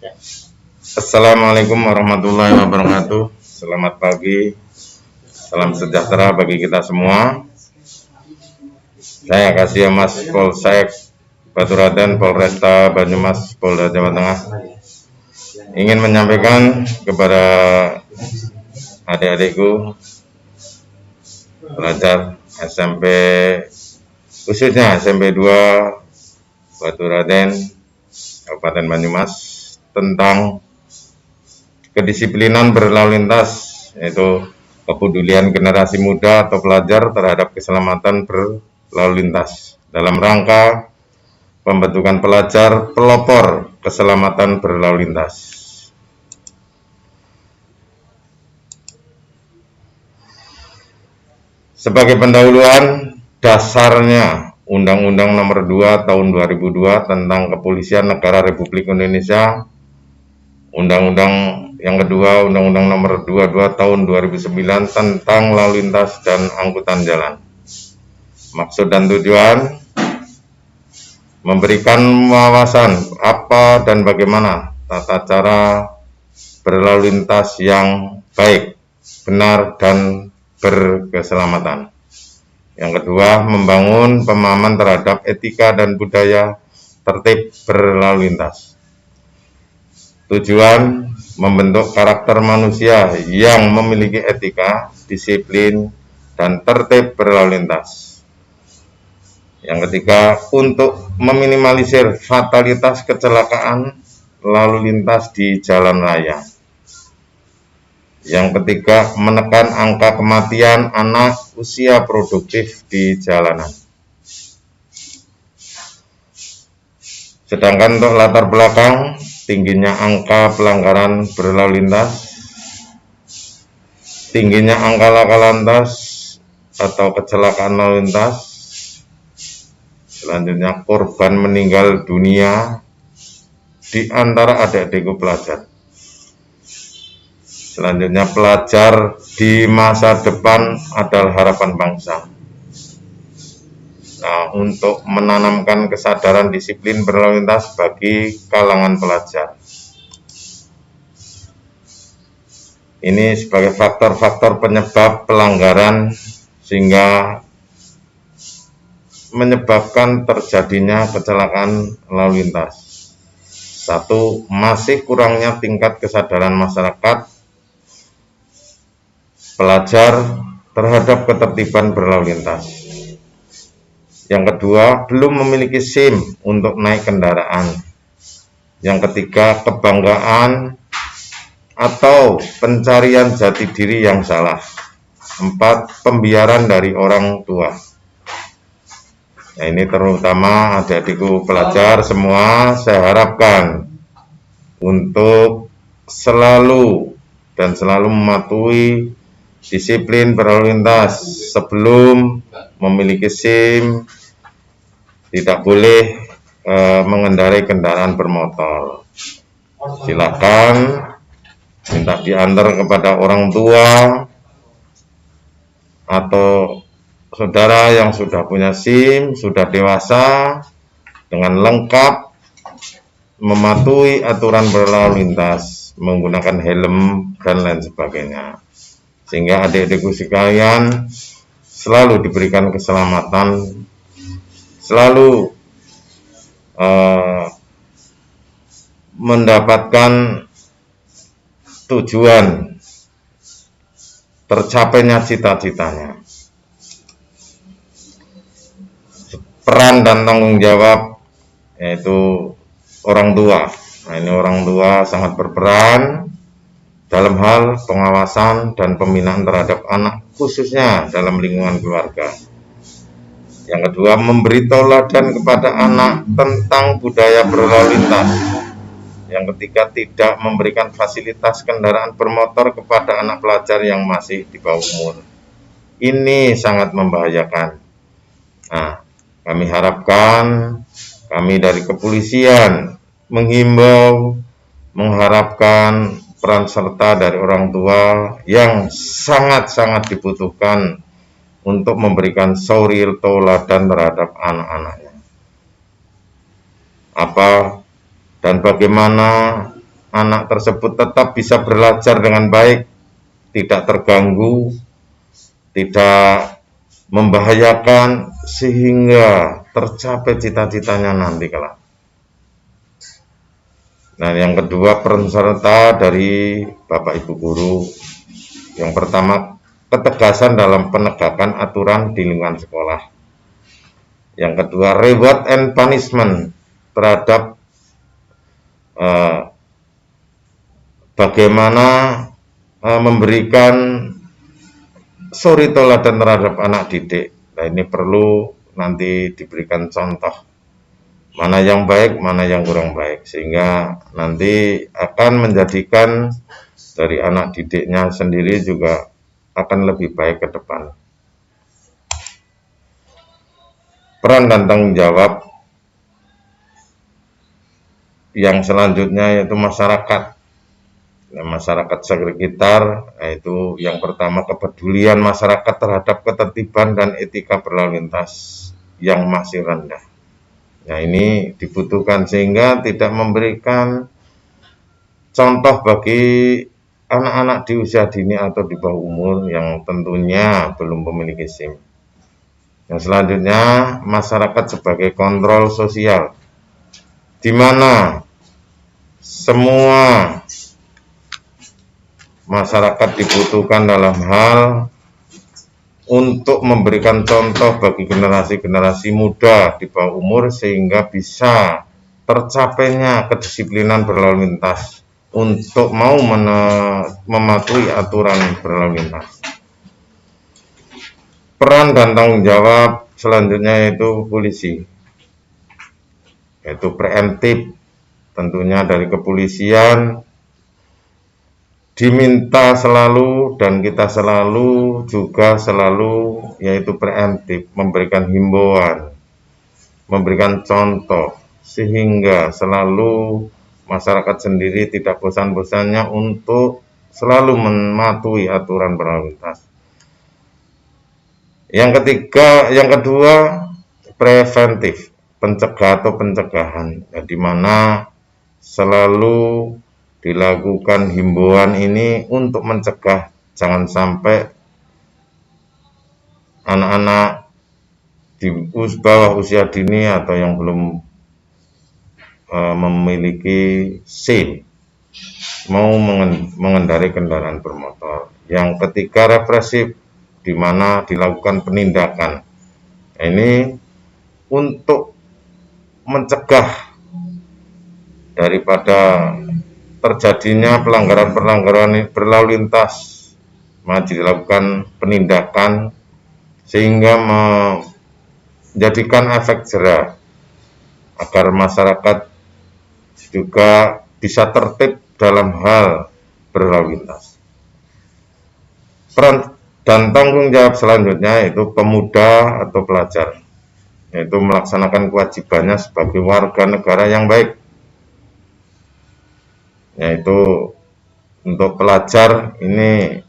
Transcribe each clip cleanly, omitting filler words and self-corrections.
Assalamualaikum warahmatullahi wabarakatuh. Selamat pagi, salam sejahtera bagi kita semua. Saya Kasih Mas Polsek Baturaden Polresta Banyumas Polda Jawa Tengah ingin menyampaikan kepada adik-adikku pelajar SMP, khususnya SMP 2 Baturaden Kabupaten Banyumas, tentang kedisiplinan berlalu lintas, yaitu kepedulian generasi muda atau pelajar terhadap keselamatan berlalu lintas dalam rangka pembentukan pelajar pelopor keselamatan berlalu lintas. Sebagai pendahuluan, dasarnya Undang-Undang Nomor 2 Tahun 2002 tentang Kepolisian Negara Republik Indonesia, Undang-Undang yang kedua, Undang-Undang Nomor 22 Tahun 2009 tentang lalu lintas dan angkutan jalan. Maksud dan tujuan memberikan wawasan apa dan bagaimana tata cara berlalu lintas yang baik, benar, dan berkeselamatan. Yang kedua, membangun pemahaman terhadap etika dan budaya tertib berlalu lintas. Tujuan membentuk karakter manusia yang memiliki etika, disiplin, dan tertib berlalu lintas. Yang ketiga, untuk meminimalisir fatalitas kecelakaan lalu lintas di jalan raya. Yang ketiga, menekan angka kematian anak usia produktif di jalanan. Sedangkan untuk latar belakang, tingginya angka pelanggaran berlalu lintas, tingginya angka laka lantas atau kecelakaan lalu lintas, selanjutnya korban meninggal dunia di antara adik-adikku pelajar. Selanjutnya, pelajar di masa depan adalah harapan bangsa. Nah, untuk menanamkan kesadaran disiplin berlalu lintas bagi kalangan pelajar. Ini sebagai faktor-faktor penyebab pelanggaran sehingga menyebabkan terjadinya kecelakaan lalu lintas. 1. Masih kurangnya tingkat kesadaran masyarakat pelajar terhadap ketertiban berlalu lintas. Yang kedua, belum memiliki SIM untuk naik kendaraan. Yang ketiga, kebanggaan atau pencarian jati diri yang salah. 4. Pembiaran dari orang tua. Nah, ini terutama adik-adikku pelajar semua, saya harapkan untuk selalu mematuhi disiplin berlalu lintas. Sebelum memiliki SIM, tidak boleh mengendarai kendaraan bermotor. Silakan minta diantar kepada orang tua atau saudara yang sudah punya SIM, sudah dewasa, dengan lengkap mematuhi aturan berlalu lintas, menggunakan helm dan lain sebagainya, sehingga adik-adikku sekalian selalu diberikan keselamatan, selalu mendapatkan tujuan tercapainya cita-citanya. Peran dan tanggung jawab yaitu orang tua. Nah, ini orang tua sangat berperan dalam hal pengawasan dan pembinaan terhadap anak, khususnya dalam lingkungan keluarga. Yang kedua, memberi tauladan kepada anak tentang budaya berlalu lintas. Yang ketiga, tidak memberikan fasilitas kendaraan bermotor kepada anak pelajar yang masih di bawah umur. Ini sangat membahayakan. Nah, kami harapkan, kami dari kepolisian menghimbau, mengharapkan peran serta dari orang tua yang sangat-sangat dibutuhkan untuk memberikan shauril tauladan terhadap anak-anaknya. Apa dan bagaimana anak tersebut tetap bisa belajar dengan baik, tidak terganggu, tidak membahayakan, sehingga tercapai cita-citanya nanti kelak. Nah, yang kedua, peran serta dari Bapak Ibu guru. Yang pertama, ketegasan dalam penegakan aturan di lingkungan sekolah. Yang kedua, reward and punishment terhadap bagaimana memberikan suri teladan terhadap anak didik. Nah, ini perlu nanti diberikan contoh mana yang baik, mana yang kurang baik, sehingga nanti akan menjadikan dari anak didiknya sendiri juga akan lebih baik ke depan. Peran dan tanggung jawab yang selanjutnya yaitu masyarakat. Nah, masyarakat sekitar, yaitu yang pertama, kepedulian masyarakat terhadap ketertiban dan etika berlalu lintas yang masih rendah. Nah, ini dibutuhkan sehingga tidak memberikan contoh bagi anak-anak di usia dini atau di bawah umur yang tentunya belum memiliki SIM. Yang selanjutnya, masyarakat sebagai kontrol sosial, di mana semua masyarakat dibutuhkan dalam hal untuk memberikan contoh bagi generasi-generasi muda di bawah umur sehingga bisa tercapainya kedisiplinan berlalu lintas untuk mau mematuhi aturan berlalu lintas. Peran dan tanggung jawab selanjutnya yaitu polisi, yaitu preemptif. Tentunya dari kepolisian diminta selalu dan kita selalu juga selalu yaitu preemptif, memberikan himbauan, memberikan contoh sehingga selalu masyarakat sendiri tidak bosan-bosannya untuk selalu mematuhi aturan berlalu lintas. Yang kedua, preventif, pencegah atau pencegahan, di mana selalu dilakukan himbauan ini untuk mencegah jangan sampai anak-anak di bawah usia dini atau yang belum memiliki SIM mau mengendarai kendaraan bermotor. Yang ketiga, represif, di mana dilakukan penindakan. Ini untuk mencegah daripada terjadinya pelanggaran-pelanggaran berlalu lintas, maka dilakukan penindakan sehingga menjadikan efek jera agar masyarakat juga bisa tertib dalam hal berlalu lintas. Peran dan tanggung jawab selanjutnya yaitu pemuda atau pelajar, yaitu melaksanakan kewajibannya sebagai warga negara yang baik. Yaitu untuk pelajar ini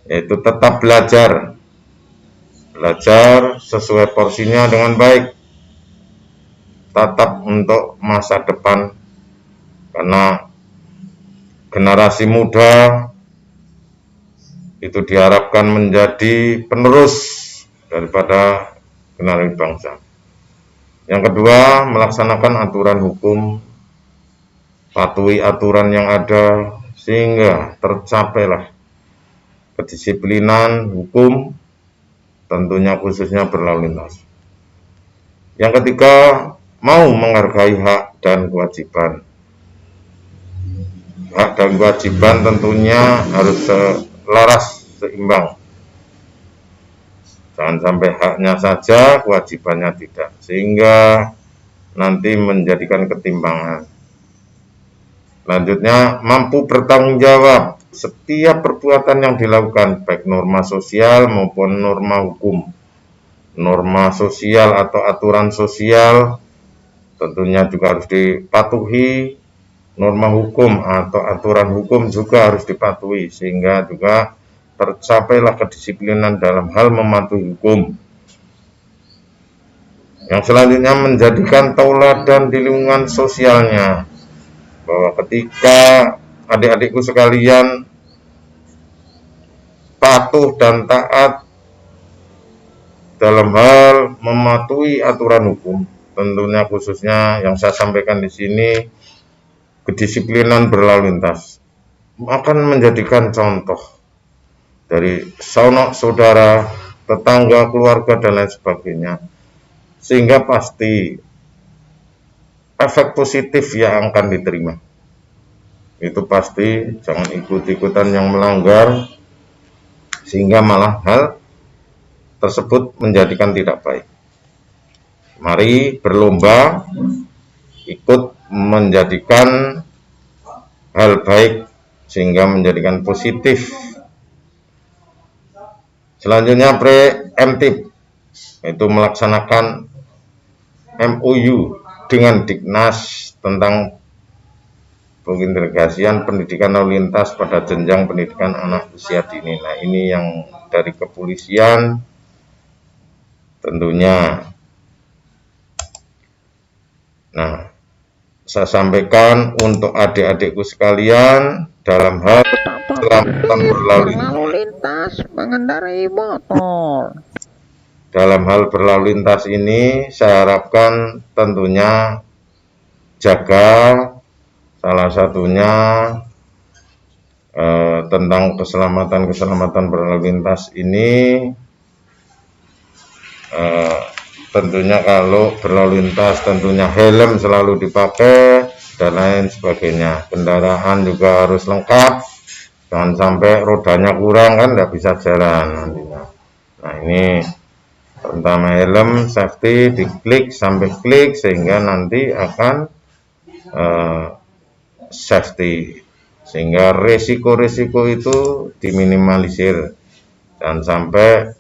yaitu tetap belajar sesuai porsinya dengan baik, tetap untuk masa depan, karena generasi muda itu diharapkan menjadi penerus daripada generasi bangsa. Yang kedua, melaksanakan aturan hukum, patuhi aturan yang ada sehingga tercapailah kedisiplinan hukum, tentunya khususnya berlalu lintas. Yang ketiga, mau menghargai hak dan kewajiban. Hak dan kewajiban tentunya harus selaras, seimbang. Jangan sampai haknya saja, kewajibannya tidak, sehingga nanti menjadikan ketimpangan. Selanjutnya, mampu bertanggung jawab setiap perbuatan yang dilakukan, baik norma sosial maupun norma hukum. Norma sosial atau aturan sosial tentunya juga harus dipatuhi, norma hukum atau aturan hukum juga harus dipatuhi, sehingga juga tercapailah kedisiplinan dalam hal mematuhi hukum. Yang selanjutnya, menjadikan tauladan di lingkungan sosialnya. bahwa ketika adik-adikku sekalian patuh dan taat dalam hal mematuhi aturan hukum, tentunya khususnya yang saya sampaikan di sini, kedisiplinan berlalu lintas akan menjadikan contoh dari sanak saudara, tetangga, keluarga, dan lain sebagainya, sehingga pasti efek positif yang akan diterima itu pasti. Jangan ikut-ikutan yang melanggar sehingga malah hal tersebut menjadikan tidak baik. Mari berlomba ikut menjadikan hal baik sehingga menjadikan positif. Selanjutnya preemptif, yaitu melaksanakan MOU dengan Dignas tentang pengintegrasian pendidikan lalu lintas pada jenjang pendidikan anak usia dini. Nah, ini yang dari kepolisian tentunya. Nah, saya sampaikan untuk adik-adikku sekalian dalam hal keselamatan berlalu lintas mengendarai motor. Dalam hal berlalu lintas ini saya harapkan tentunya jaga salah satunya tentang keselamatan berlalu lintas ini, tentunya kalau berlalu lintas tentunya helm selalu dipakai dan lain sebagainya. Kendaraan juga harus lengkap, jangan sampai rodanya kurang kan nggak bisa jalan nantinya. Nah, ini terutama helm safety diklik sampai klik sehingga nanti akan safety, sehingga resiko-resiko itu diminimalisir. Dan sampai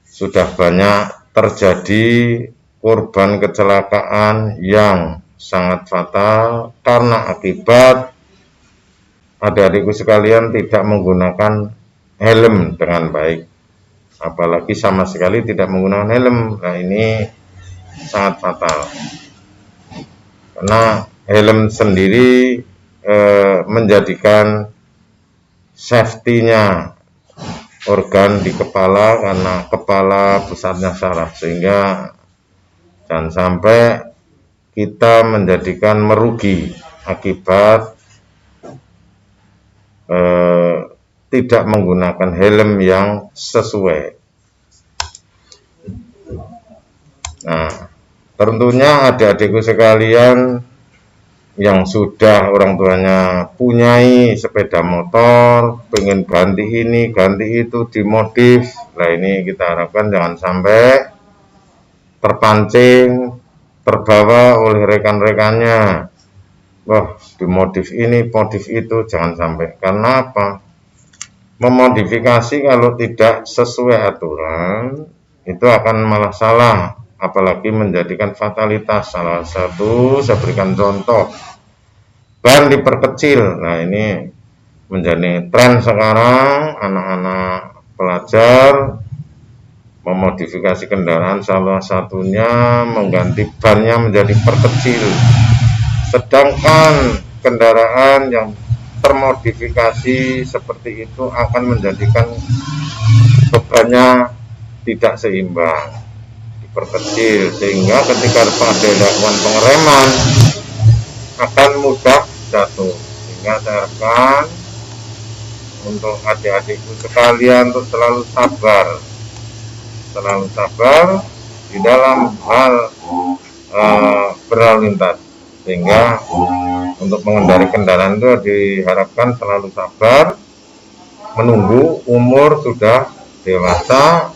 sudah banyak terjadi korban kecelakaan yang sangat fatal karena akibat adik-adikku sekalian tidak menggunakan helm dengan baik, apalagi sama sekali tidak menggunakan helm. Nah, ini sangat fatal karena helm sendiri menjadikan safety-nya organ di kepala, karena kepala pusatnya saraf, sehingga jangan sampai kita menjadikan merugi akibat tidak menggunakan helm yang sesuai. Nah, tentunya adik-adikku sekalian yang sudah orang tuanya punyai sepeda motor, pengen ganti ini, ganti itu, dimodif. Nah, ini kita harapkan jangan sampai terpancing, terbawa oleh rekan-rekannya. Wah, dimodif ini, modif itu, jangan sampai. Karena apa? Memodifikasi kalau tidak sesuai aturan, itu akan malah salah. Apalagi menjadikan fatalitas. Salah satu, saya berikan contoh, ban diperkecil. Nah, ini menjadi tren sekarang, anak-anak pelajar memodifikasi kendaraan, salah satunya mengganti bannya menjadi perkecil. Sedangkan kendaraan yang termodifikasi seperti itu akan menjadikan bebannya tidak seimbang, diperkecil, sehingga ketika pada dilakukan pengereman akan mudah jatuh. Sehingga saya harapkan untuk adik-adikku sekalian untuk selalu sabar di dalam hal berlalu lintas, sehingga untuk mengendari kendaraan itu diharapkan selalu sabar, menunggu umur sudah dewasa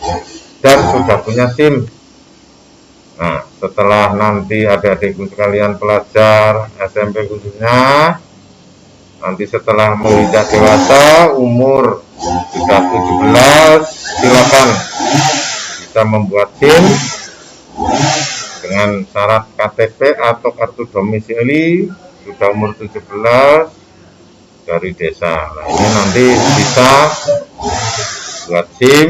dan sudah punya SIM. Nah, setelah nanti adik-adikku sekalian pelajar SMP khususnya, nanti setelah menginjak dewasa, umur sudah 17, silakan bisa membuat SIM dengan syarat KTP atau kartu domisili sudah umur 17 dari desa. Nah, ini nanti bisa buat SIM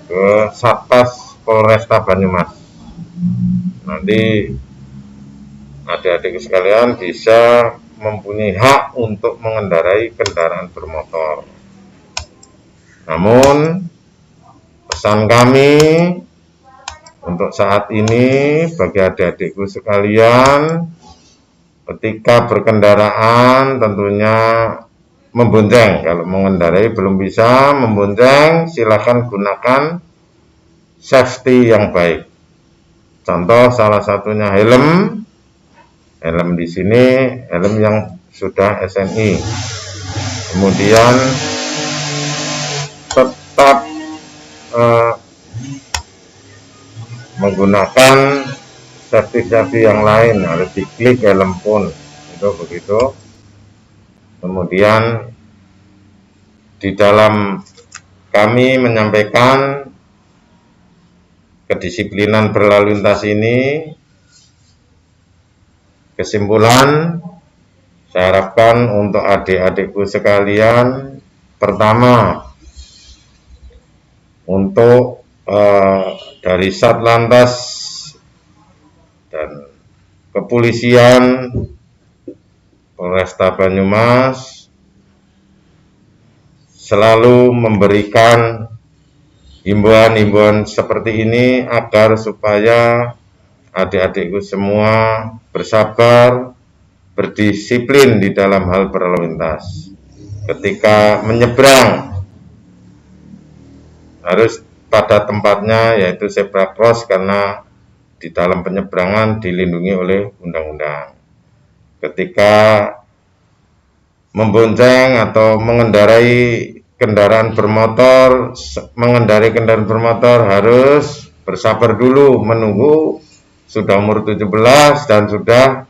ke ke Satpas Polresta Banyumas. Nanti adik-adik sekalian bisa mempunyai hak untuk mengendarai kendaraan bermotor. Namun pesan kami untuk saat ini bagi adik-adikku sekalian, ketika berkendaraan tentunya membonceng. Kalau mengendarai belum bisa membonceng, silakan gunakan safety yang baik. Contoh salah satunya helm di sini helm yang sudah SNI. Kemudian tetap menggunakan safety yang lain, harus diklik helm pun, itu begitu. Kemudian di dalam kami menyampaikan kedisiplinan berlalu lintas ini, kesimpulan saya harapkan untuk adik-adikku sekalian, pertama untuk dari Satlantas dan Kepolisian Polresta Banyumas selalu memberikan himbauan-himbauan seperti ini agar supaya adik-adikku semua bersabar, berdisiplin di dalam hal berlalu lintas. Ketika menyeberang harus pada tempatnya, yaitu zebra cross, karena di dalam penyeberangan dilindungi oleh undang-undang. Ketika membonceng atau mengendarai kendaraan bermotor harus bersabar dulu, menunggu sudah umur 17 dan sudah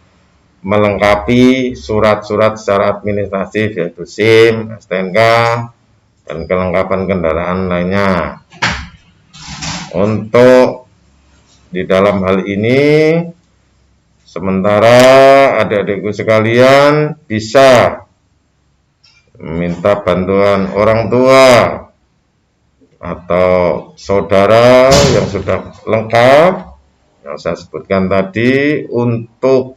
melengkapi surat-surat secara administratif, yaitu SIM, STNK, dan kelengkapan kendaraan lainnya. Untuk di dalam hal ini, sementara adik-adikku sekalian bisa minta bantuan orang tua atau saudara yang sudah lengkap yang saya sebutkan tadi untuk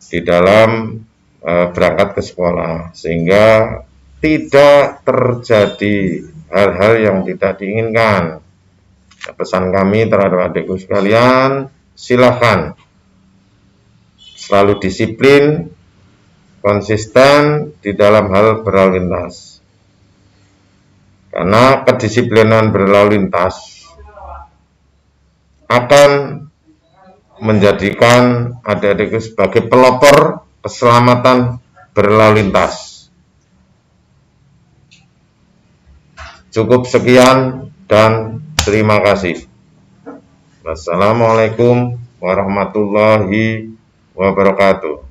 di dalam berangkat ke sekolah, sehingga tidak terjadi hal-hal yang tidak diinginkan. Pesan kami terhadap adikku sekalian, silakan selalu disiplin, konsisten di dalam hal berlalu lintas. Karena kedisiplinan berlalu lintas akan menjadikan adik-adikku sebagai pelopor keselamatan berlalu lintas. Cukup sekian dan terima kasih. Wassalamualaikum warahmatullahi wabarakatuh.